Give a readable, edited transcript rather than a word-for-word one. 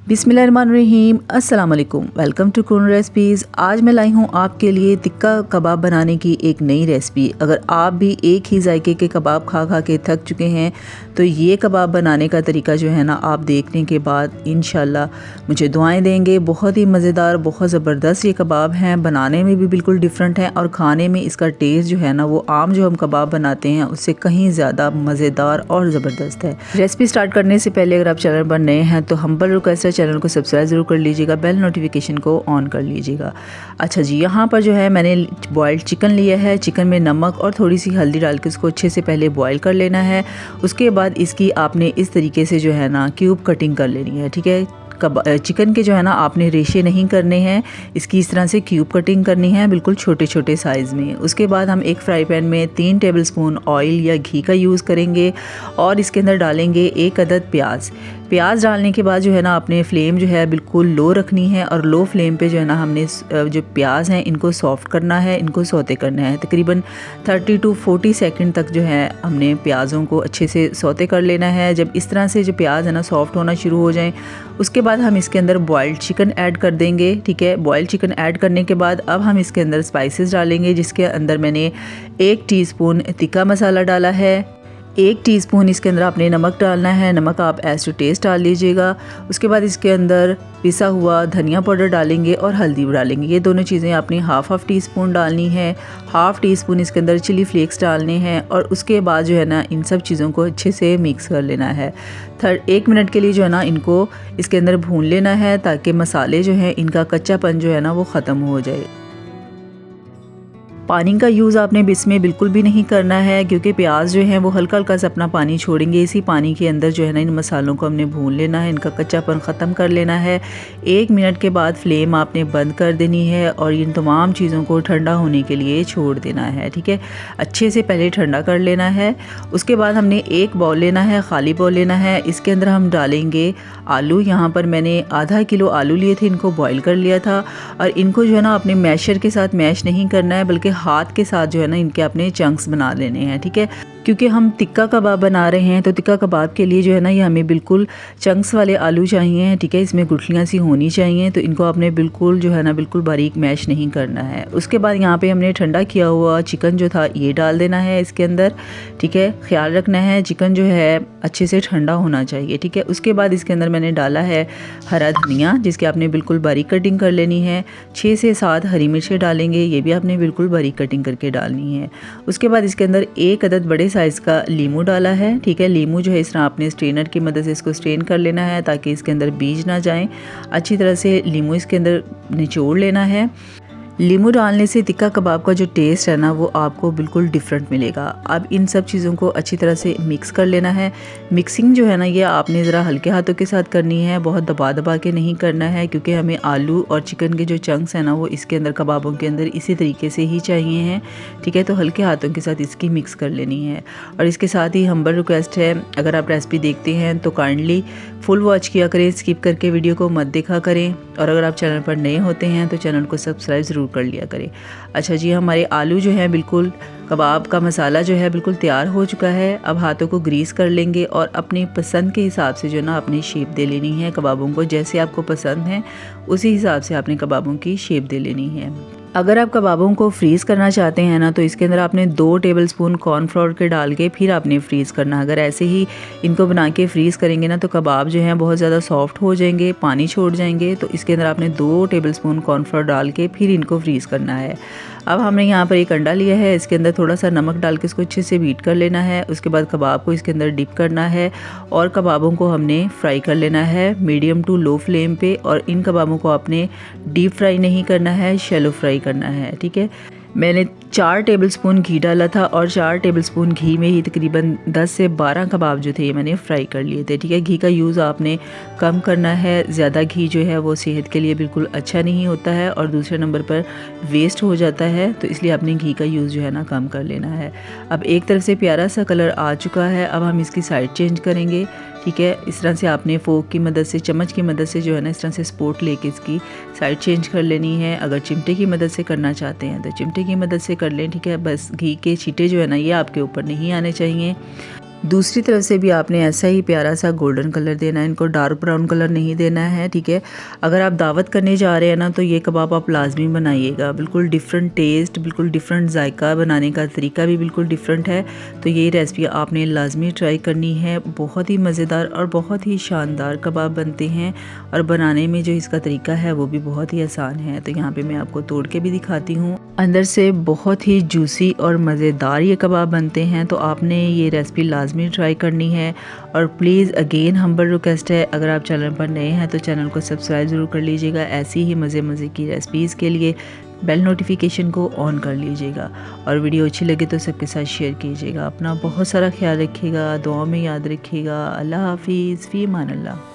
बिस्मिल्लाहिर्रहमानिर्रहीम, अस्सलाम वालेकुम। वेलकम टू कुन रेसिपीज़। आज मैं लाई हूँ आपके लिए टिक्का कबाब बनाने की एक नई रेसिपी। अगर आप भी एक ही जायके के कबाब खा खा के थक चुके हैं तो ये कबाब बनाने का तरीका जो है ना, आप देखने के बाद इंशाल्लाह मुझे दुआएं देंगे। बहुत ही मज़ेदार, बहुत ज़बरदस्त ये कबाब हैं, बनाने में भी बिल्कुल डिफरेंट है और खाने में इसका टेस्ट जो है ना, वो आम जो हम कबाब बनाते हैं उससे कहीं ज़्यादा मज़ेदार और ज़बरदस्त है। रेसिपी स्टार्ट करने से पहले अगर आप चैनल पर नए हैं तो हम्बल रिक्वेस्ट है, चैनल को सब्सक्राइब ज़रूर कर लीजिएगा, बेल नोटिफिकेशन को ऑन कर लीजिएगा। अच्छा जी, यहाँ पर जो है मैंने बॉइल्ड चिकन लिया है। चिकन में नमक और थोड़ी सी हल्दी डाल के उसको अच्छे से पहले बॉईल कर लेना है। उसके बाद इसकी आपने इस तरीके से जो है ना क्यूब कटिंग कर लेनी है। ठीक है, चिकन के जो है ना आपने रेशे नहीं करने हैं, इसकी इस तरह से क्यूब कटिंग करनी है, बिल्कुल छोटे छोटे साइज़ में। उसके बाद हम एक फ्राई पैन में 3 टेबलस्पून ऑयल या घी का यूज़ करेंगे और इसके अंदर डालेंगे 1 अदद प्याज। प्याज डालने के बाद जो है ना आपने फ्लेम जो है बिल्कुल लो रखनी है और लो फ्लेम पे जो है ना हमने जो प्याज हैं इनको सॉफ्ट करना है, इनको सौते करना है। तकरीबन 30 to 40 सेकंड तक जो है हमने प्याज़ों को अच्छे से सौते कर लेना है। जब इस तरह से जो प्याज है ना सॉफ्ट होना शुरू हो जाएं, उसके बाद हम इसके अंदर बॉइल्ड चिकन ऐड कर देंगे। ठीक है, बॉइल्ड चिकन ऐड करने के बाद अब हम इसके अंदर स्पाइसेस डालेंगे, जिसके अंदर मैंने 1 टीस्पून तिक्का मसाला डाला है। 1 टीस्पून इसके अंदर आपने नमक डालना है, नमक आप एज टू टेस्ट डाल लीजिएगा। उसके बाद इसके अंदर पिसा हुआ धनिया पाउडर डालेंगे और हल्दी भी डालेंगे। ये दोनों चीज़ें आपने हाफ टीस्पून डालनी है। हाफ टीस्पून इसके अंदर चिली फ्लेक्स डालने हैं और उसके बाद जो है ना इन सब चीज़ों को अच्छे से मिक्स कर लेना है। 1 मिनट के लिए जो है ना इनको इसके अंदर भून लेना है ताकि मसाले जो हैं इनका कच्चापन जो है ना वो ख़त्म हो जाए। पानी का यूज़ आपने इसमें बिल्कुल भी नहीं करना है, क्योंकि प्याज जो है वो हल्का हल्का सा अपना पानी छोड़ेंगे। इसी पानी के अंदर जो है ना इन मसालों को हमने भून लेना है, इनका कच्चापन ख़त्म कर लेना है। 1 मिनट के बाद फ्लेम आपने बंद कर देनी है और इन तमाम चीज़ों को ठंडा होने के लिए छोड़ देना है। ठीक है, अच्छे से पहले ठंडा कर लेना है। उसके बाद हमने एक बाउल लेना है, खाली बाउल लेना है। इसके अंदर हम डालेंगे आलू। यहाँ पर मैंने आधा किलो आलू लिए थे, इनको बॉईल कर लिया था और इनको जो है ना अपने मैशर के साथ मैश नहीं करना है, बल्कि हाथ के साथ जो है ना इनके अपने चंक्स बना लेने हैं। ठीक है, क्योंकि हम टिक्का कबाब बना रहे हैं तो टिक्का कबाब के लिए जो है ना ये हमें बिल्कुल चंक्स वाले आलू चाहिए। ठीक है, इसमें गुठलियाँ सी होनी चाहिए, तो इनको आपने बिल्कुल जो है ना बिल्कुल बारीक मैश नहीं करना है। उसके बाद यहाँ पे हमने ठंडा किया हुआ चिकन जो था ये डाल देना है इसके अंदर। ठीक है, ख्याल रखना है चिकन जो है अच्छे से ठंडा होना चाहिए। ठीक है, उसके बाद इसके अंदर मैंने डाला है हरा धनिया, जिसकी आपने बिल्कुल बारीक कटिंग कर लेनी है। 6 से 7 हरी मिर्चें डालेंगे, ये भी आपने बिल्कुल बारीक कटिंग करके डालनी है। उसके बाद इसके अंदर 1 अदद बड़े साइज़ का लीमू डाला है। ठीक है, लीमू जो है इस तरह आपने स्ट्रेनर की मदद से इसको स्ट्रेन कर लेना है ताकि इसके अंदर बीज ना जाएं। अच्छी तरह से लीमू इसके अंदर निचोड़ लेना है। लीमू डालने से टिक्का कबाब का जो टेस्ट है ना वो आपको बिल्कुल डिफरेंट मिलेगा। अब इन सब चीज़ों को अच्छी तरह से मिक्स कर लेना है। मिक्सिंग जो है ना ये आपने ज़रा हल्के हाथों के साथ करनी है, बहुत दबा दबा के नहीं करना है, क्योंकि हमें आलू और चिकन के जो चंक्स हैं ना वो इसके अंदर कबाबों के अंदर इसी तरीके से ही चाहिए हैं। ठीक है, तो हल्के हाथों के साथ इसकी मिक्स कर लेनी है। और इसके साथ ही हम्बल रिक्वेस्ट है, अगर आप रेसिपी देखते हैं तो काइंडली फुल वॉच किया करें, स्किप करके वीडियो को मत देखा करें। और अगर आप चैनल पर नए होते हैं तो चैनल को सब्सक्राइब ज़रूर कर लिया करें। अच्छा जी, हमारे आलू जो है बिल्कुल कबाब का मसाला जो है बिल्कुल तैयार हो चुका है। अब हाथों को ग्रीस कर लेंगे और अपनी पसंद के हिसाब से जो है ना अपनी शेप दे लेनी है कबाबों को। जैसे आपको पसंद है उसी हिसाब से आपने कबाबों की शेप दे लेनी है। अगर आप कबाबों को फ्रीज़ करना चाहते हैं ना तो इसके अंदर आपने 2 टेबलस्पून कॉर्नफ्लोर के डाल के फिर आपने फ्रीज़ करना। अगर ऐसे ही इनको बना के फ्रीज़ करेंगे ना तो कबाब जो हैं बहुत ज़्यादा सॉफ्ट हो जाएंगे, पानी छोड़ जाएंगे। तो इसके अंदर आपने 2 टेबलस्पून कॉर्नफ्लोर डाल के फिर इनको फ्रीज़ करना है। अब हमने यहाँ पर एक अंडा लिया है, इसके अंदर थोड़ा सा नमक डाल के इसको अच्छे से बीट कर लेना है। उसके बाद कबाब को इसके अंदर डिप करना है और कबाबों को हमने फ्राई कर लेना है मीडियम टू लो फ्लेम पे। और इन कबाबों को आपने डीप फ्राई नहीं करना है, शैलो फ्राई करना है। ठीक है, मैंने 4 टेबलस्पून घी डाला था और 4 टेबलस्पून घी में ही तकरीबन 10 से 12 कबाब जो थे ये मैंने फ्राई कर लिए थे। ठीक है, घी का यूज़ आपने कम करना है। ज़्यादा घी जो है वो सेहत के लिए बिल्कुल अच्छा नहीं होता है और दूसरे नंबर पर वेस्ट हो जाता है, तो इसलिए आपने घी का यूज़ जो है ना कम कर लेना है। अब एक तरफ से प्यारा सा कलर आ चुका है, अब हम इसकी साइड चेंज करेंगे। ठीक है, इस तरह से आपने फोक की मदद से, चम्मच की मदद से जो है ना इस तरह से स्पोर्ट लेके इसकी साइड चेंज कर लेनी है। अगर चिमटे की मदद से करना चाहते हैं तो चिमटे की मदद से कर लें। ठीक है, बस घी के छींटे जो है ना ये आपके ऊपर नहीं आने चाहिए। दूसरी तरफ से भी आपने ऐसा ही प्यारा सा गोल्डन कलर देना है, इनको डार्क ब्राउन कलर नहीं देना है, ठीक है। अगर आप दावत करने जा रहे हैं ना तो ये कबाब आप लाजमी बनाइएगा, बिल्कुल डिफरेंट टेस्ट, बिल्कुल डिफरेंट जायका, बनाने का तरीका भी बिल्कुल डिफरेंट है। तो ये रेसिपी आपने लाजमी ट्राई करनी है, बहुत ही मज़ेदार और बहुत ही शानदार कबाब बनते हैं और बनाने में जो इसका तरीका है वो भी बहुत ही आसान है। तो यहाँ पर मैं आपको तोड़ के भी दिखाती हूँ। अंदर से बहुत ही जूसी और मज़ेदार ये कबाब बनते हैं, तो आपने ये रेसिपी लाजमी ट्राई करनी है। और प्लीज़ अगेन हम्बल रिक्वेस्ट है, अगर आप चैनल पर नए हैं तो चैनल को सब्सक्राइब ज़रूर कर लीजिएगा। ऐसी ही मज़े की रेसिपीज़ के लिए बेल नोटिफिकेशन को ऑन कर लीजिएगा और वीडियो अच्छी लगे तो सबके साथ शेयर कीजिएगा। अपना बहुत सारा ख्याल रखिएगा, दुआ में याद रखिएगा। अल्लाह हाफिज़, फ़ी अमान अल्लाह।